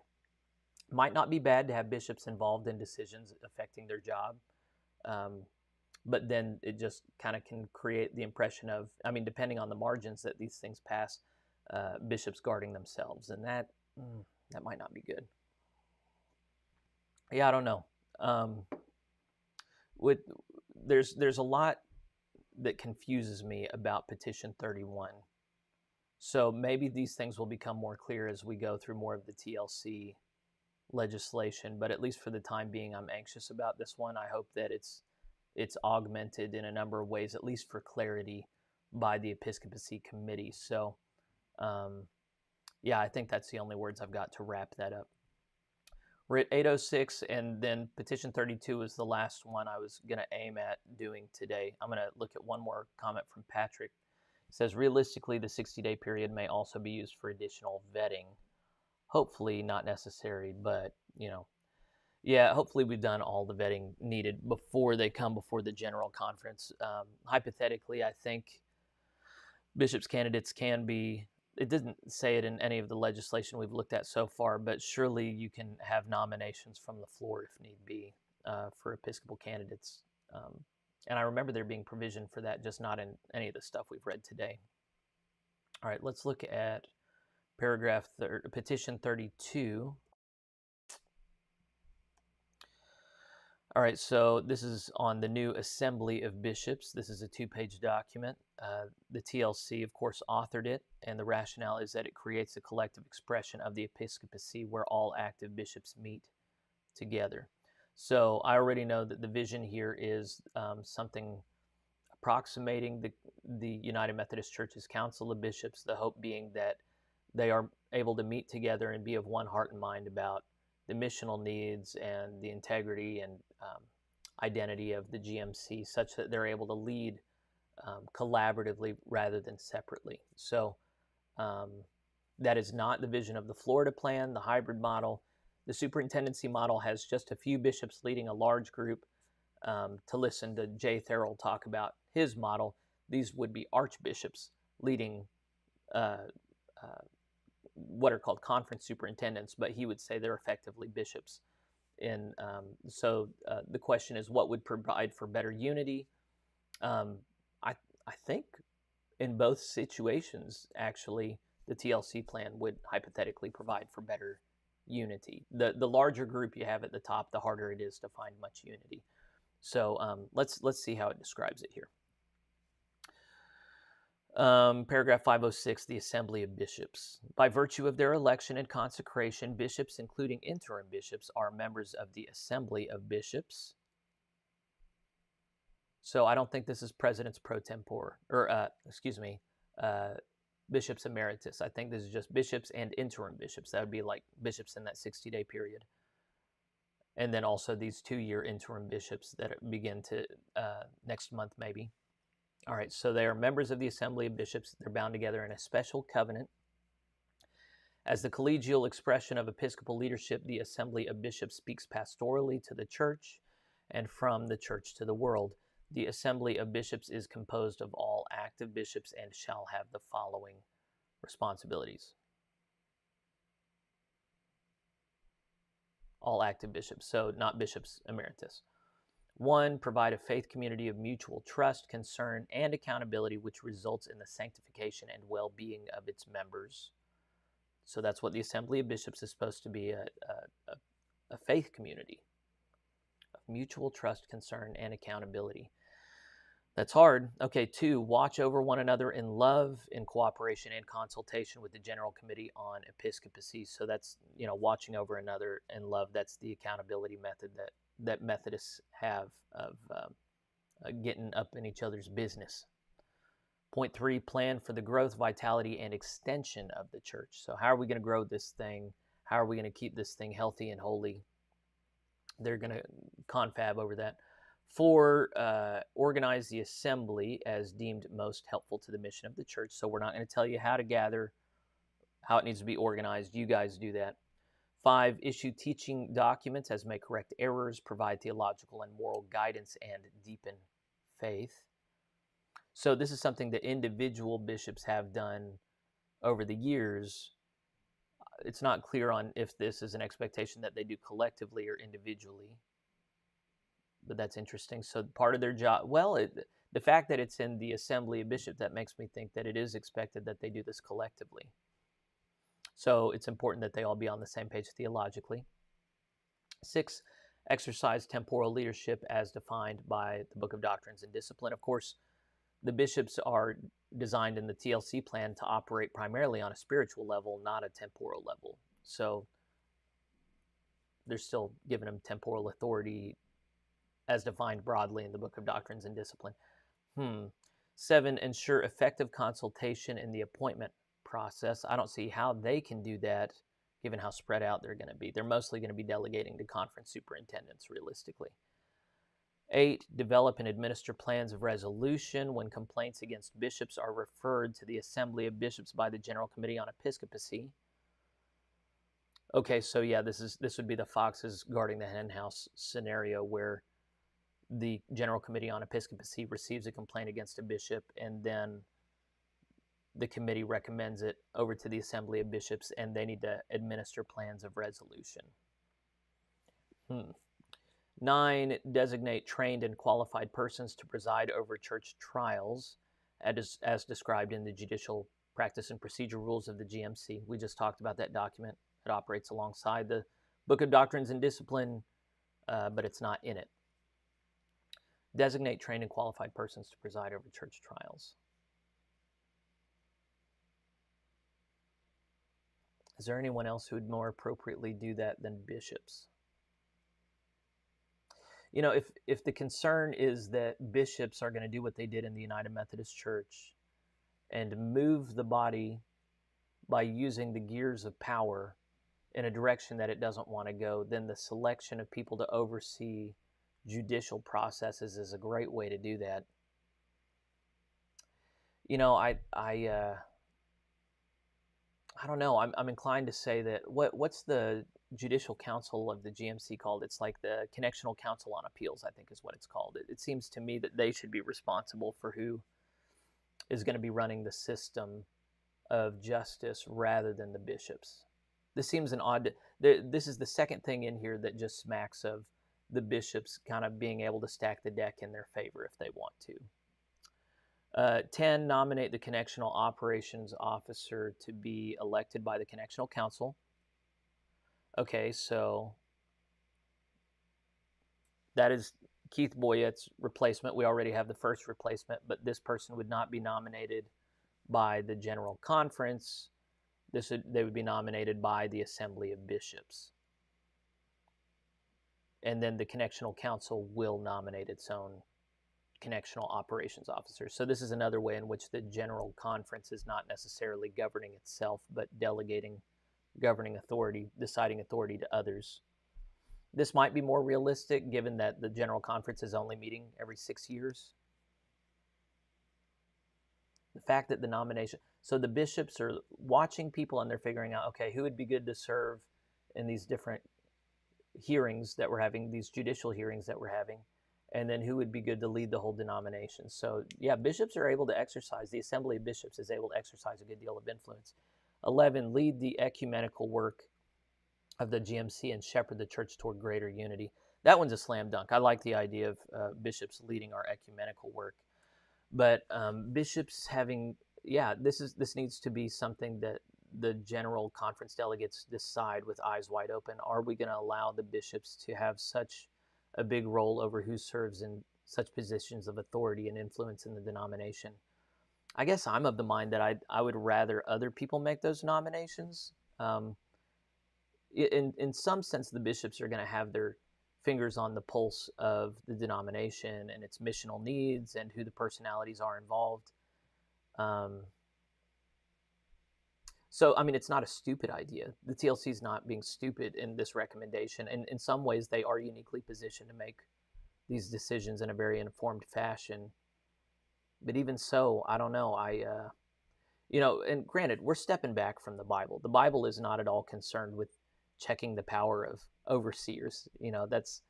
Might not be bad to have bishops involved in decisions affecting their job, but then it just kind of can create the impression of, I mean, depending on the margins that these things pass, bishops guarding themselves, and that might not be good. Yeah, I don't know. There's a lot that confuses me about Petition 31. So maybe these things will become more clear as we go through more of the TLC legislation, but at least for the time being, I'm anxious about this one. I hope that it's augmented in a number of ways, at least for clarity, by the Episcopacy Committee. So, yeah, I think that's the only words I've got to wrap that up. We're at 8:06, and then Petition 32 is the last one I was going to aim at doing today. I'm going to look at one more comment from Patrick. It says, realistically, the 60-day period may also be used for additional vetting. Hopefully not necessary, but, yeah, hopefully we've done all the vetting needed before they come before the General Conference. Hypothetically, I think bishops' candidates can be, it didn't say it in any of the legislation we've looked at so far, but surely you can have nominations from the floor if need be for Episcopal candidates. And I remember there being provision for that, just not in any of the stuff we've read today. All right, let's look at Petition 32. All right, so this is on the new Assembly of Bishops. This is a 2-page document. The TLC, of course, authored it, and the rationale is that it creates a collective expression of the episcopacy where all active bishops meet together. So I already know that the vision here is something approximating the United Methodist Church's Council of Bishops, the hope being that they are able to meet together and be of one heart and mind about the missional needs and the integrity and identity of the GMC, such that they're able to lead collaboratively rather than separately. So that is not the vision of the Florida plan, the hybrid model. The superintendency model has just a few bishops leading a large group. To listen to Jay Therrell talk about his model, these would be archbishops leading what are called conference superintendents, but he would say they're effectively bishops. And so the question is, what would provide for better unity? I think in both situations, actually, the TLC plan would hypothetically provide for better unity. The larger group you have at the top, the harder it is to find much unity. So let's see how it describes it here. Paragraph 506, the Assembly of Bishops. By virtue of their election and consecration, bishops, including interim bishops, are members of the Assembly of Bishops. So I don't think this is presidents pro tempore, or bishops emeritus. I think this is just bishops and interim bishops. That would be like bishops in that 60-day period. And then also these 2-year interim bishops that begin to next month maybe. All right, so they are members of the Assembly of Bishops. They're bound together in a special covenant. As the collegial expression of episcopal leadership, the Assembly of Bishops speaks pastorally to the church and from the church to the world. The Assembly of Bishops is composed of all active bishops and shall have the following responsibilities. All active bishops, so not bishops emeritus. 1, provide a faith community of mutual trust, concern, and accountability, which results in the sanctification and well-being of its members. So that's what the Assembly of Bishops is supposed to be, a faith community of mutual trust, concern, and accountability. That's hard. Okay, 2, watch over one another in love, in cooperation and consultation with the General Committee on Episcopacy. So that's, watching over another in love. That's the accountability method that Methodists have of getting up in each other's business. Point 3, plan for the growth, vitality, and extension of the church. So how are we going to grow this thing? How are we going to keep this thing healthy and holy? They're going to confab over that. 4, organize the assembly as deemed most helpful to the mission of the church. So we're not going to tell you how to gather, how it needs to be organized. You guys do that. 5, issue teaching documents as may correct errors, provide theological and moral guidance, and deepen faith. So this is something that individual bishops have done over the years. It's not clear on if this is an expectation that they do collectively or individually, but that's interesting. So part of their job, the fact that it's in the Assembly of Bishops, that makes me think that it is expected that they do this collectively. So it's important that they all be on the same page theologically. 6, exercise temporal leadership as defined by the Book of Doctrines and Discipline. Of course, the bishops are designed in the TLC plan to operate primarily on a spiritual level, not a temporal level. So they're still giving them temporal authority as defined broadly in the Book of Doctrines and Discipline. 7, ensure effective consultation in the appointment process. I don't see how they can do that given how spread out they're going to be. They're mostly going to be delegating to conference superintendents realistically. 8, develop and administer plans of resolution when complaints against bishops are referred to the Assembly of Bishops by the General Committee on Episcopacy. Okay, so yeah, this would be the foxes guarding the henhouse scenario where the General Committee on Episcopacy receives a complaint against a bishop, and then the committee recommends it over to the Assembly of Bishops, and they need to administer plans of resolution. 9, designate trained and qualified persons to preside over church trials as described in the Judicial Practice and Procedure Rules of the GMC. We just talked about that document. It operates alongside the Book of Doctrines and Discipline, but it's not in it. Designate trained and qualified persons to preside over church trials. Is there anyone else who would more appropriately do that than bishops? You know, if the concern is that bishops are going to do what they did in the United Methodist Church and move the body by using the gears of power in a direction that it doesn't want to go, then the selection of people to oversee judicial processes is a great way to do that. You know, I don't know. I'm inclined to say that what's the Judicial Council of the GMC called? It's like the Connectional Council on Appeals, I think is what it's called. It seems to me that they should be responsible for who is going to be running the system of justice rather than the bishops. This seems an odd. This is the second thing in here that just smacks of the bishops kind of being able to stack the deck in their favor if they want to. 10, nominate the Connectional Operations Officer to be elected by the Connectional Council. Okay, so that is Keith Boyette's replacement. We already have the first replacement, but this person would not be nominated by the General Conference. They would be nominated by the Assembly of Bishops. And then the Connectional Council will nominate its own Connectional Operations Officer. So this is another way in which the General Conference is not necessarily governing itself, but delegating governing authority, deciding authority to others. This might be more realistic given that the General Conference is only meeting every 6 years. The fact that the nomination, so the bishops are watching people and they're figuring out, okay, who would be good to serve in these different hearings that we're having, these judicial hearings that we're having, and then who would be good to lead the whole denomination. So yeah, bishops are able to exercise, the Assembly of Bishops is able to exercise a good deal of influence. 11, lead the ecumenical work of the GMC and shepherd the church toward greater unity. That one's a slam dunk. I like the idea of bishops leading our ecumenical work. But bishops having, this needs to be something that the General Conference delegates decide with eyes wide open. Are we going to allow the bishops to have such a big role over who serves in such positions of authority and influence in the denomination? I guess I'm of the mind that I would rather other people make those nominations. In some sense, the bishops are going to have their fingers on the pulse of the denomination and its missional needs and who the personalities are involved. So, I mean, it's not a stupid idea. The TLC is not being stupid in this recommendation. And in some ways, they are uniquely positioned to make these decisions in a very informed fashion. But even so, I don't know. And granted, we're stepping back from the Bible. The Bible is not at all concerned with checking the power of overseers. That's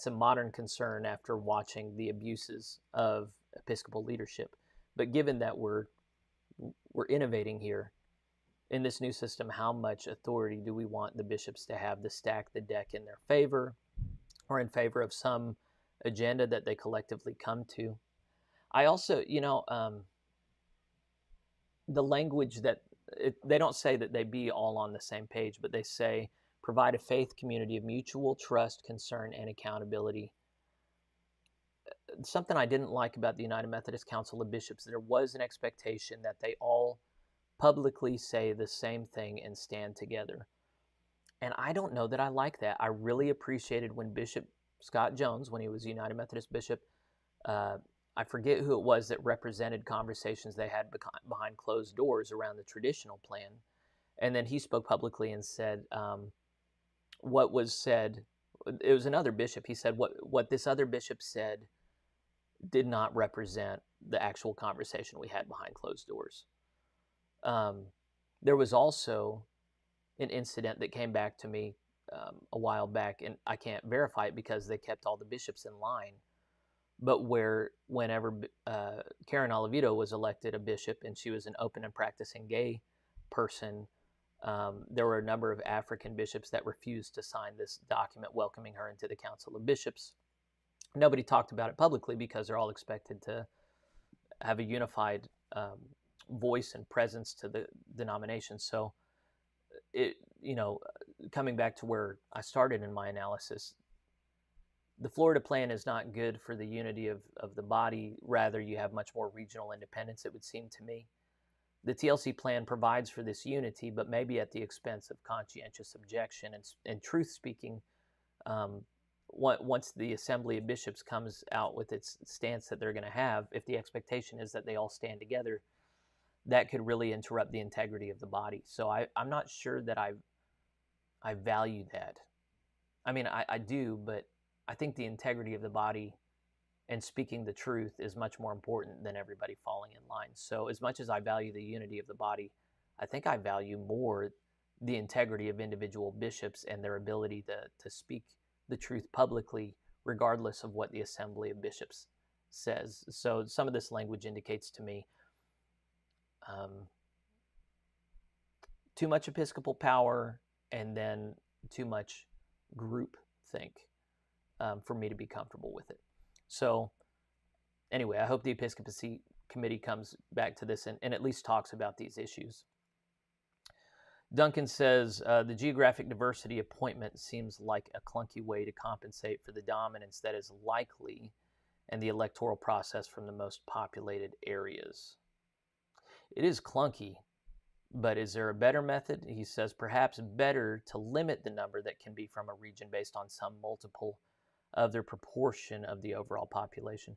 a modern concern after watching the abuses of Episcopal leadership. But given that we're innovating here in this new system, how much authority do we want the bishops to have to stack the deck in their favor or in favor of some agenda that they collectively come to? I also, the language that they don't say that they be all on the same page, but they say provide a faith community of mutual trust, concern, and accountability. Something I didn't like about the United Methodist Council of Bishops, there was an expectation that they all publicly say the same thing and stand together. And I don't know that I like that. I really appreciated when Bishop Scott Jones, when he was United Methodist Bishop, I forget who it was that represented conversations they had behind closed doors around the traditional plan. And then he spoke publicly and said what was said. It was another bishop. He said what this other bishop said did not represent the actual conversation we had behind closed doors. There was also an incident that came back to me a while back, and I can't verify it because they kept all the bishops in line, but whenever Karen Olivito was elected a bishop and she was an open and practicing gay person, there were a number of African bishops that refused to sign this document welcoming her into the Council of Bishops. Nobody talked about it publicly because they're all expected to have a unified voice and presence to the denomination. So, coming back to where I started in my analysis, the Florida plan is not good for the unity of the body. Rather, you have much more regional independence, it would seem to me. The TLC plan provides for this unity, but maybe at the expense of conscientious objection and truth speaking. Once the Assembly of Bishops comes out with its stance that they're going to have, if the expectation is that they all stand together, that could really interrupt the integrity of the body. So I'm not sure that I value that. I mean, I do, but I think the integrity of the body and speaking the truth is much more important than everybody falling in line. So as much as I value the unity of the body, I think I value more the integrity of individual bishops and their ability to speak the truth publicly, regardless of what the Assembly of Bishops says. So some of this language indicates to me too much Episcopal power and then too much group think for me to be comfortable with it. So anyway, I hope the Episcopacy Committee comes back to this and at least talks about these issues. Duncan says, the geographic diversity appointment seems like a clunky way to compensate for the dominance that is likely in the electoral process from the most populated areas. It is clunky, but is there a better method? He says, perhaps better to limit the number that can be from a region based on some multiple of their proportion of the overall population.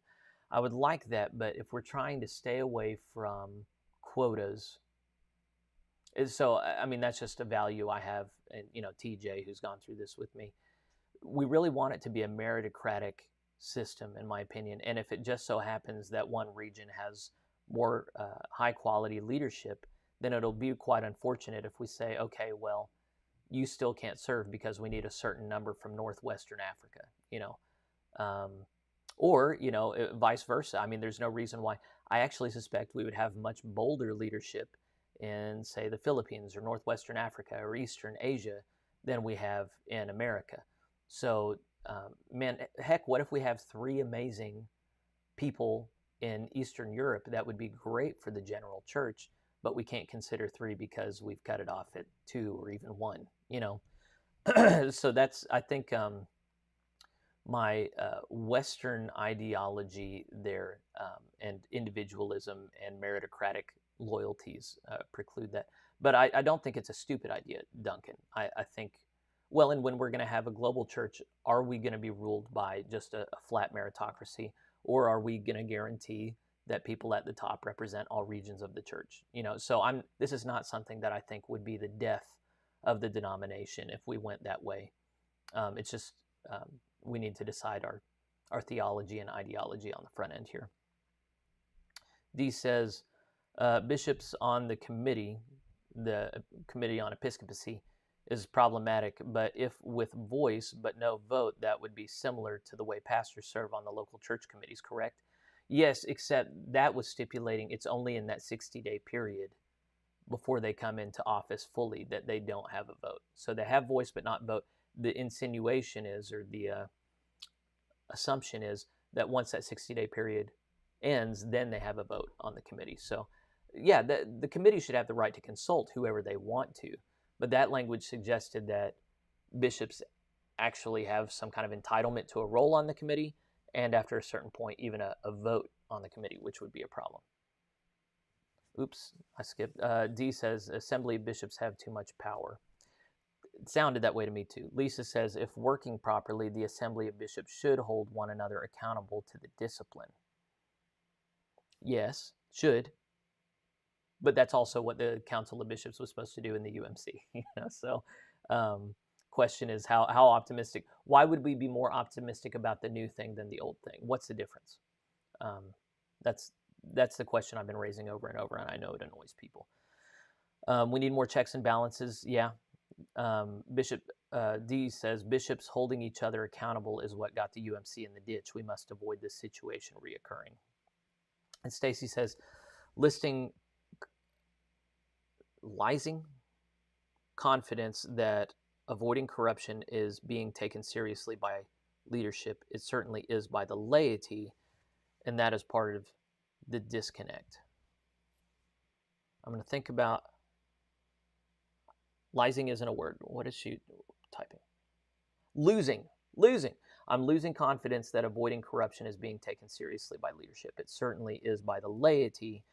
I would like that, but if we're trying to stay away from quotas, so, I mean, that's just a value I have, and, TJ, who's gone through this with me. We really want it to be a meritocratic system, in my opinion. And if it just so happens that one region has more high-quality leadership, then it'll be quite unfortunate if we say, okay, well, you still can't serve because we need a certain number from Northwestern Africa, or, vice versa. I mean, there's no reason why. I actually suspect we would have much bolder leadership in, say, the Philippines or Northwestern Africa or Eastern Asia than we have in America. So, man, heck, what if we have 3 amazing people in Eastern Europe? That would be great for the general church, but we can't consider 3 because we've cut it off at 2 or even 1, So that's, I think, my Western ideology there and individualism and meritocratic loyalties preclude that. But I don't think it's a stupid idea, Duncan. I think Well, and when we're going to have a global church, are we going to be ruled by just a flat meritocracy, or are we going to guarantee that people at the top represent all regions of the church? So this is not something that I think would be the death of the denomination if we went that way. It's just we need to decide our theology and ideology on the front end here. D says bishops on the Committee on Episcopacy, is problematic, but if with voice but no vote, that would be similar to the way pastors serve on the local church committees, correct? Yes, except that was stipulating it's only in that 60-day period before they come into office fully that they don't have a vote. So they have voice but not vote. The insinuation is, or the assumption is, that once that 60-day period ends, then they have a vote on the committee. So yeah, the committee should have the right to consult whoever they want to, but that language suggested that bishops actually have some kind of entitlement to a role on the committee, and after a certain point, even a vote on the committee, which would be a problem. Oops, I skipped. D says, assembly bishops have too much power. It sounded that way to me too. Lisa says, if working properly, the assembly of bishops should hold one another accountable to the discipline. Yes, should. But that's also what the Council of Bishops was supposed to do in the UMC. So question is how optimistic. Why would we be more optimistic about the new thing than the old thing? What's the difference? That's the question I've been raising over and over, and I know it annoys people. We need more checks and balances. Yeah. Bishop D says, bishops holding each other accountable is what got the UMC in the ditch. We must avoid this situation reoccurring. And Stacy says, listing confidence that avoiding corruption is being taken seriously by leadership. It certainly is by the laity, and that is part of the disconnect. I'm going to think about, lysing isn't a word. What is she typing? Losing. I'm losing confidence that avoiding corruption is being taken seriously by leadership. It certainly is by the laity.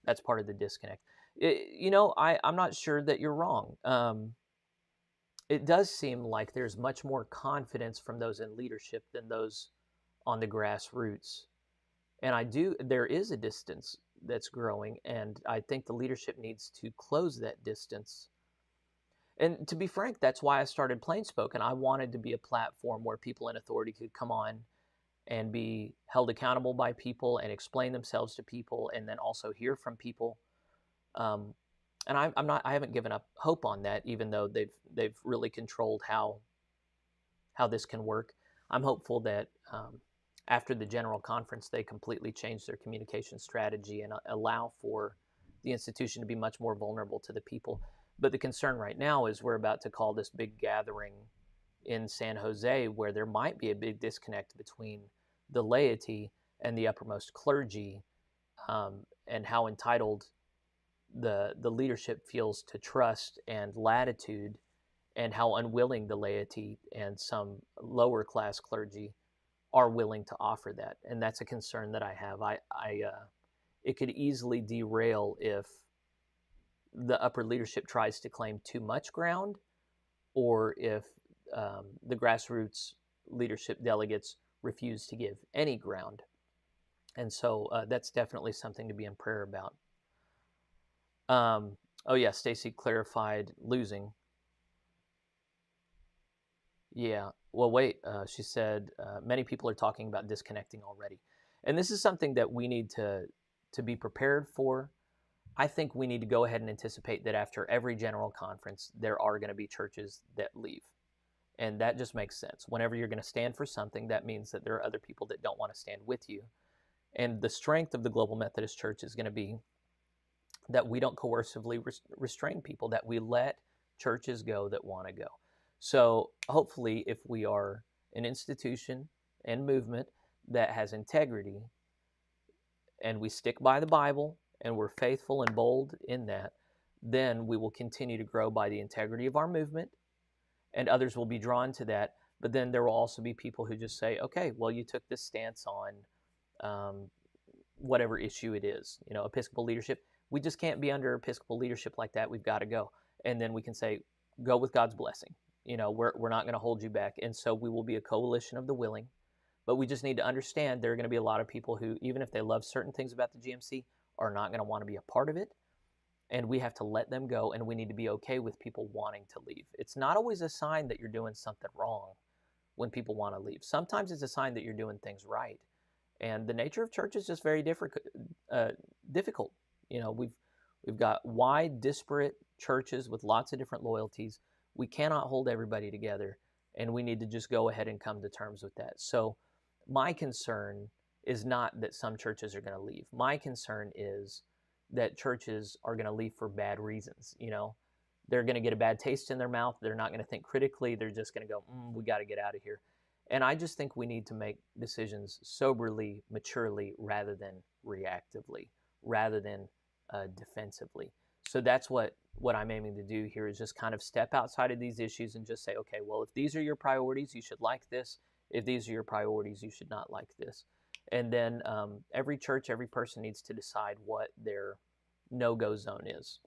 That's part of the disconnect. I'm not sure that you're wrong. It does seem like there's much more confidence from those in leadership than those on the grassroots. And there is a distance that's growing, and I think the leadership needs to close that distance. And to be frank, that's why I started Plain Spoken. I wanted to be a platform where people in authority could come on and be held accountable by people and explain themselves to people, and then also hear from people. And I haven't given up hope on that, even though they've really controlled how this can work. I'm hopeful that after the general conference, they completely change their communication strategy and allow for the institution to be much more vulnerable to the people. But the concern right now is we're about to call this big gathering in San Jose where there might be a big disconnect between the laity and the uppermost clergy, and how entitled the leadership feels to trust and latitude, and how unwilling the laity and some lower class clergy are willing to offer that. And that's a concern that I have. It could easily derail if the upper leadership tries to claim too much ground, or if the grassroots leadership delegates refuse to give any ground. And so that's definitely something to be in prayer about. Oh yeah, Stacy clarified losing. Yeah. Well, wait. She said many people are talking about disconnecting already, and this is something that we need to be prepared for. I think we need to go ahead and anticipate that after every general conference, there are going to be churches that leave, and that just makes sense. Whenever you're going to stand for something, that means that there are other people that don't want to stand with you, and the strength of the Global Methodist Church is going to be that we don't coercively restrain people, that we let churches go that want to go. So hopefully, if we are an institution and movement that has integrity, and we stick by the Bible, and we're faithful and bold in that, then we will continue to grow by the integrity of our movement, and others will be drawn to that. But then there will also be people who just say, okay, well, you took this stance on whatever issue it is, Episcopal leadership. We just can't be under Episcopal leadership like that. We've got to go. And then we can say, go with God's blessing. we're not going to hold you back. And so we will be a coalition of the willing, but we just need to understand there are going to be a lot of people who, even if they love certain things about the GMC, are not going to want to be a part of it. And we have to let them go, and we need to be okay with people wanting to leave. It's not always a sign that you're doing something wrong when people want to leave. Sometimes it's a sign that you're doing things right. And the nature of church is just very difficult. We've got wide, disparate churches with lots of different loyalties. We cannot hold everybody together, and we need to just go ahead and come to terms with that. So my concern is not that some churches are going to leave. My concern is that churches are going to leave for bad reasons. They're going to get a bad taste in their mouth. They're not going to think critically. They're just going to go, we got to get out of here. And I just think we need to make decisions soberly, maturely, rather than reactively, rather than defensively. So that's what I'm aiming to do here, is just kind of step outside of these issues and just say, okay, well, if these are your priorities, you should like this. If these are your priorities, you should not like this. And then every church, every person needs to decide what their no-go zone is.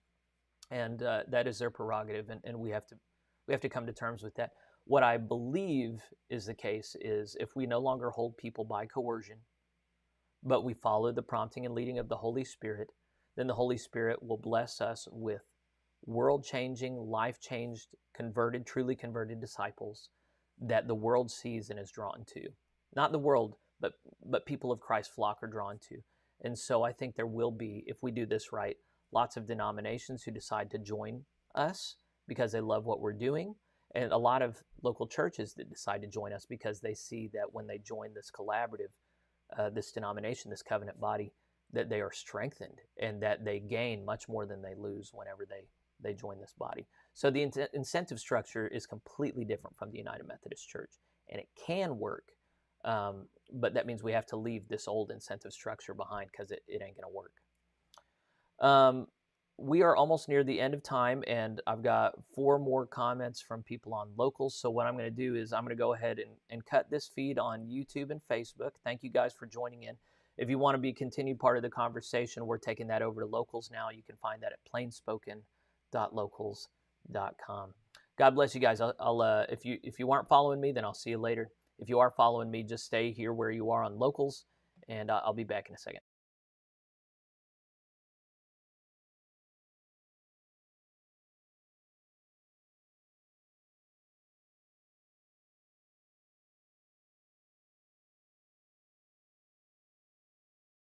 And that is their prerogative, and we have to come to terms with that. What I believe is the case is if we no longer hold people by coercion, but we follow the prompting and leading of the Holy Spirit, then the Holy Spirit will bless us with world-changing, life-changed, converted, truly converted disciples that the world sees and is drawn to. Not the world, but people of Christ's flock are drawn to. And so I think there will be, if we do this right, lots of denominations who decide to join us because they love what we're doing, and a lot of local churches that decide to join us because they see that when they join this collaborative, this denomination, this covenant body, that they are strengthened and that they gain much more than they lose whenever they join this body. So the incentive structure is completely different from the United Methodist Church, and it can work, but that means we have to leave this old incentive structure behind because it ain't going to work. We are almost near the end of time, and I've got 4 more comments from people on locals. So what I'm going to do is I'm going to go ahead and cut this feed on YouTube and Facebook. Thank you guys for joining in. If you want to be a continued part of the conversation, we're taking that over to locals now. You can find that at plainspoken.locals.com. God bless you guys. If you aren't following me, then I'll see you later. If you are following me, just stay here where you are on locals, and I'll be back in a second.